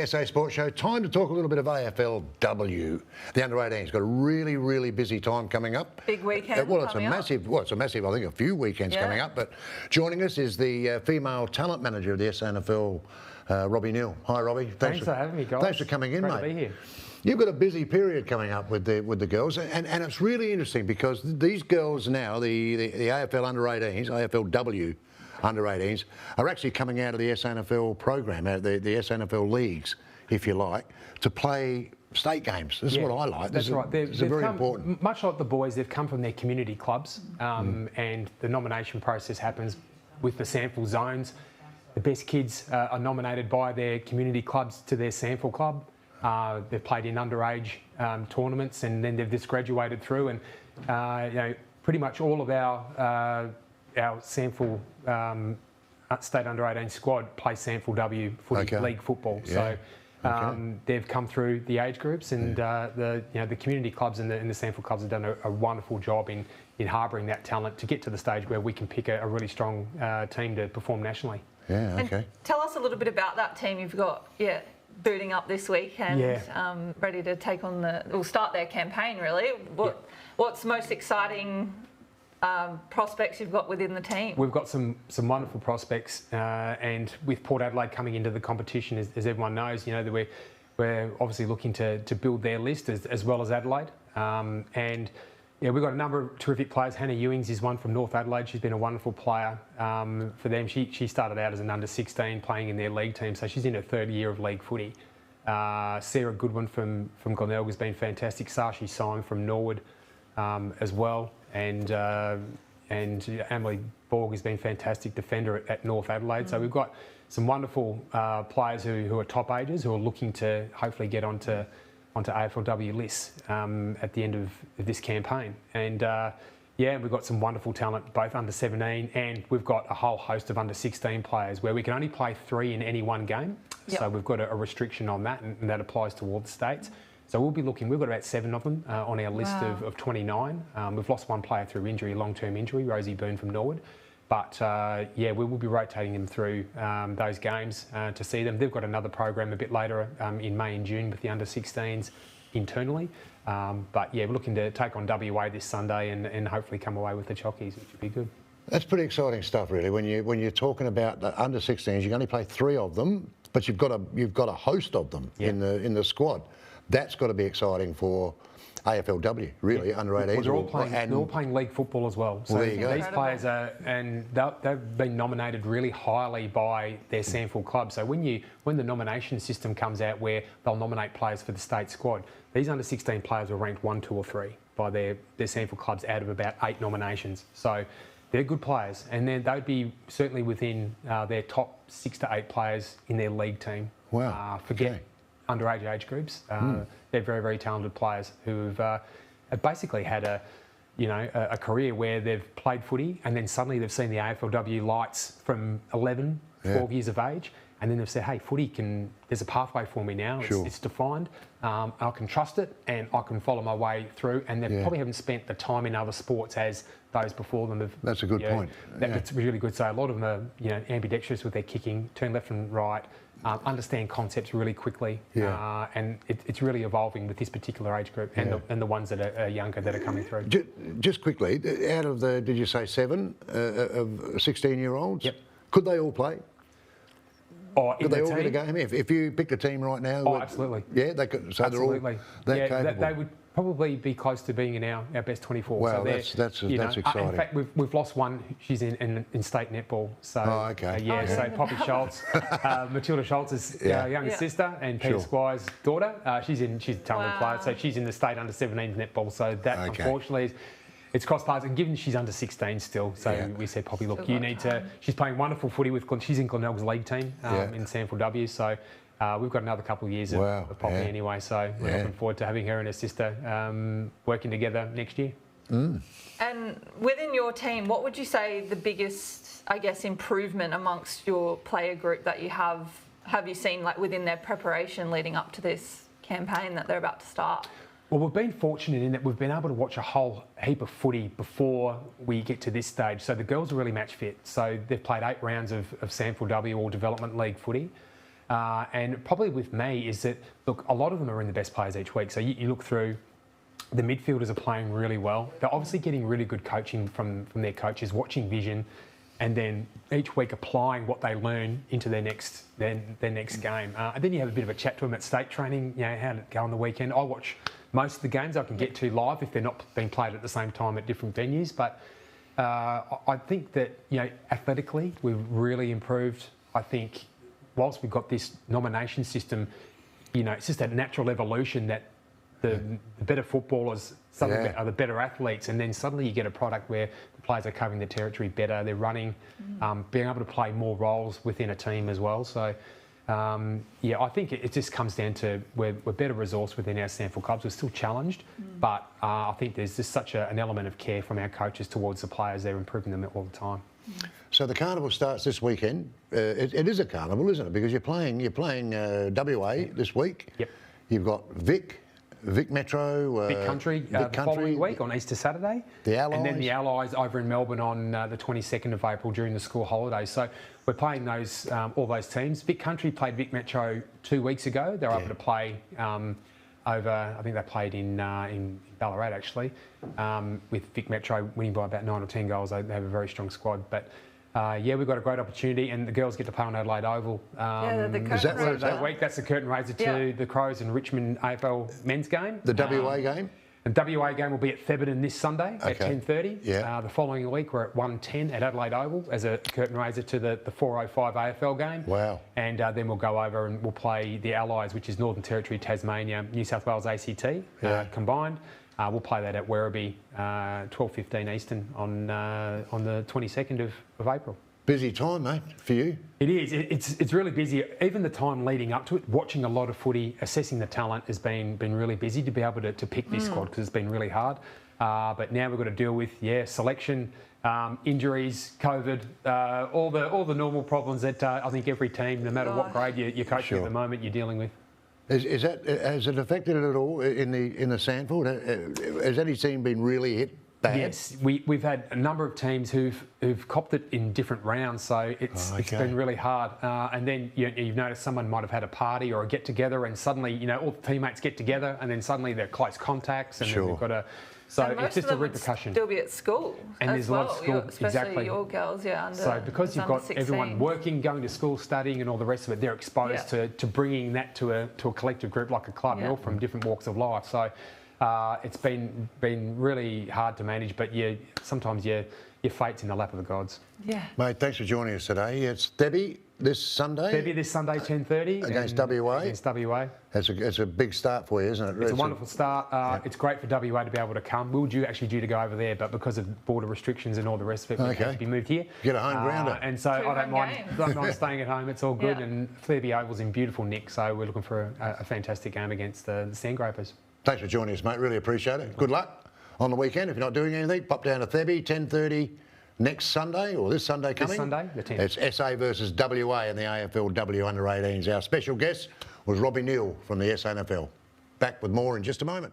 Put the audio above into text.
the SA Sports Show. Time to talk a little bit of AFLW. The under-18's got a really, really busy time coming up. Big weekend. It's a massive. I think a few weekends coming up. But joining us is the female talent manager of the SANFL, Robbie Neill. Hi, Robbie. Thanks for having me, guys. Thanks for coming in, Great mate. to be here. You've got a busy period coming up with the girls, and it's really interesting because these girls now, the AFL under-18s, AFLW under-18s, are actually coming out of the SANFL program, out of the SANFL leagues, if you like, to play state games. This is what I like. That's right. It's very important. Much like the boys, they've come from their community clubs, and the nomination process happens with the SANFL zones. The best kids are nominated by their community clubs to their SANFL club. They've played in underage tournaments, and then they've just graduated through. And pretty much all of our SANFL state under-18 squad play SANFL footy, league football. Yeah. So they've come through the age groups, and the community clubs and the SANFL clubs have done a wonderful job in harbouring that talent to get to the stage where we can pick a really strong team to perform nationally. Yeah. Okay. And tell us a little bit about that team you've got. Booting up this week and ready to take on start their campaign, really. What's most exciting prospects you've got within the team? We've got some wonderful prospects, and with Port Adelaide coming into the competition, as everyone knows, that we're obviously looking to build their list as well as Adelaide. We've got a number of terrific players. Hannah Ewings is one from North Adelaide. She's been a wonderful player for them. She started out as an under-16 playing in their league team, so she's in her third year of league footy. Sarah Goodwin from Glenelg has been fantastic. Sashi Syme from Norwood as well, and Emily Borg has been fantastic defender at North Adelaide. So we've got some wonderful players who are top ages who are looking to hopefully get onto AFLW lists at the end of this campaign. And we've got some wonderful talent, both under 17, and we've got a whole host of under 16 players where we can only play 3 in any one game. Yep. So we've got a restriction on that, and that applies to all the states. So we'll be looking, we've got about 7 of them on our list of 29. We've lost one player through injury, long-term injury, Rosie Boone from Norwood. But we will be rotating them through those games to see them. They've got another program a bit later in May and June with the under-16s internally. We're looking to take on WA this Sunday and hopefully come away with the Chockies, which would be good. That's pretty exciting stuff, really. When you're talking about the under-16s, you can only play 3 of them, but you've got a host of them in the squad. That's got to be exciting for AFLW, really, under-18s. Well, they're all playing league football as well. So there you go. These players they've been nominated really highly by their SANFL club. So when the nomination system comes out where they'll nominate players for the state squad, these under-16 players were ranked 1, 2 or 3 by their SANFL clubs out of about 8 nominations. So they're good players, and they'd be certainly within their top 6 to 8 players in their league team. Wow. Forget underage age groups. They're very, very talented players who've basically had a career where they've played footy and then suddenly they've seen the AFLW lights from 11, 12 years of age, and then they've said, hey, there's a pathway for me now. It's defined. I can trust it and I can follow my way through, and they probably haven't spent the time in other sports as those before them have. That's a good point. That's really good. So a lot of them are ambidextrous with their kicking, turn left and right, understand concepts really quickly, and it's really evolving with this particular age group and the ones that are younger that are coming through. Just quickly, out of the, did you say 7 of 16-year-olds? Yep. Could they all play? Could they all get a game? If you picked a team right now? Absolutely. Yeah, they could. So absolutely. They're all capable. They would probably be close to being in our best 24. Wow, so that's exciting. In fact, we've lost one. She's in state netball. So so Poppy Schultz, Matilda Schultz's younger sister, and Peter Squire's daughter. She's a talented player, so she's in the state under 17s netball. So that unfortunately it's cross paths, and given she's under 16 still, so we said, Poppy, look, you need to. She's playing wonderful footy with. She's in Glenelg's league team in SANFL. So we've got another couple of years of Poppy anyway. So we're looking forward to having her and her sister working together next year. And within your team, what would you say the biggest, improvement amongst your player group that you have you seen within their preparation leading up to this campaign that they're about to start? Well, we've been fortunate in that we've been able to watch a whole heap of footy before we get to this stage. So the girls are really match fit. So they've played 8 rounds of SANFL or Development League footy. And probably with me is that, look, a lot of them are in the best players each week. So you look through, the midfielders are playing really well. They're obviously getting really good coaching from their coaches, watching vision, and then each week applying what they learn into their next game. And then you have a bit of a chat to them at state training, how did it go on the weekend. I watch most of the games I can get to live if they're not being played at the same time at different venues. But I think that, athletically, we've really improved. I think whilst we've got this nomination system, it's just a natural evolution that the better footballers suddenly are the better athletes, and then suddenly you get a product where the players are covering the territory better, they're running, being able to play more roles within a team as well. So, I think it just comes down to we're better resourced within our SANFL clubs. We're still challenged, but I think there's just such an element of care from our coaches towards the players. They're improving them all the time. So the carnival starts this weekend. It is a carnival, isn't it? Because you're playing WA this week. Yep. You've got Vic Metro, Vic Country, the following week on Easter Saturday. The Allies. And then the Allies over in Melbourne on the 22nd of April during the school holidays. So we're playing those all those teams. Vic Country played Vic Metro 2 weeks ago. They're able to play over, I think they played in Ballarat actually, with Vic Metro winning by about 9 or 10 goals. They have a very strong squad. But we've got a great opportunity, and the girls get to play on Adelaide Oval. The Is that where it's that at? week. That's the curtain raiser to the Crows and Richmond AFL men's game. The WA game? The WA game will be at Thebarton this Sunday at 10:30. Yeah. The following week we're at 1:10 at Adelaide Oval as a curtain raiser to the 4:05 AFL game. Wow. And then we'll go over and we'll play the Allies, which is Northern Territory, Tasmania, New South Wales ACT combined. We'll play that at Werribee, 12:15 Eastern on the 22nd of April. Busy time, mate, for you. It is. It's really busy. Even the time leading up to it, watching a lot of footy, assessing the talent has been really busy to be able to pick this squad because it's been really hard. But now we've got to deal with selection, injuries, COVID, all the normal problems that I think every team, no matter what grade you're coaching at the moment, you're dealing with. Has it affected it at all in the SANFL? Has any team been really hit bad? Yes, we've had a number of teams who've copped it in different rounds, so it's been really hard. And then you've noticed someone might have had a party or a get together, and suddenly all the teammates get together, and then suddenly they're close contacts, and then they've got to. So and it's just a repercussion. Would still be at school, and as there's well, a lot of school, especially exactly. your girls, under. So because you've got everyone working, going to school, studying, and all the rest of it, they're exposed to bringing that to a collective group like a club, all from different walks of life. So. It's been really hard to manage, but sometimes your fate's in the lap of the gods. Yeah. Mate, thanks for joining us today. It's Thebby this Sunday. Thebby this Sunday, 10:30. Against WA. Against WA. It's a big start for you, isn't it? It's a wonderful start. It's great for WA to be able to come. We were actually due to go over there, but because of border restrictions and all the rest of it, we had to be moved here. Get a home grounder. And so I don't mind staying at home. It's all good. And Thebby Oval's in beautiful nick, so we're looking for a fantastic game against the Sandgrapers. Thanks for joining us, mate. Really appreciate it. Good luck on the weekend. If you're not doing anything, pop down to Thebby, 10:30 next Sunday, or this Sunday coming. This Sunday, the 10th. It's SA versus WA in the AFLW Under-18s. Our special guest was Robbie Neill from the SANFL. Back with more in just a moment.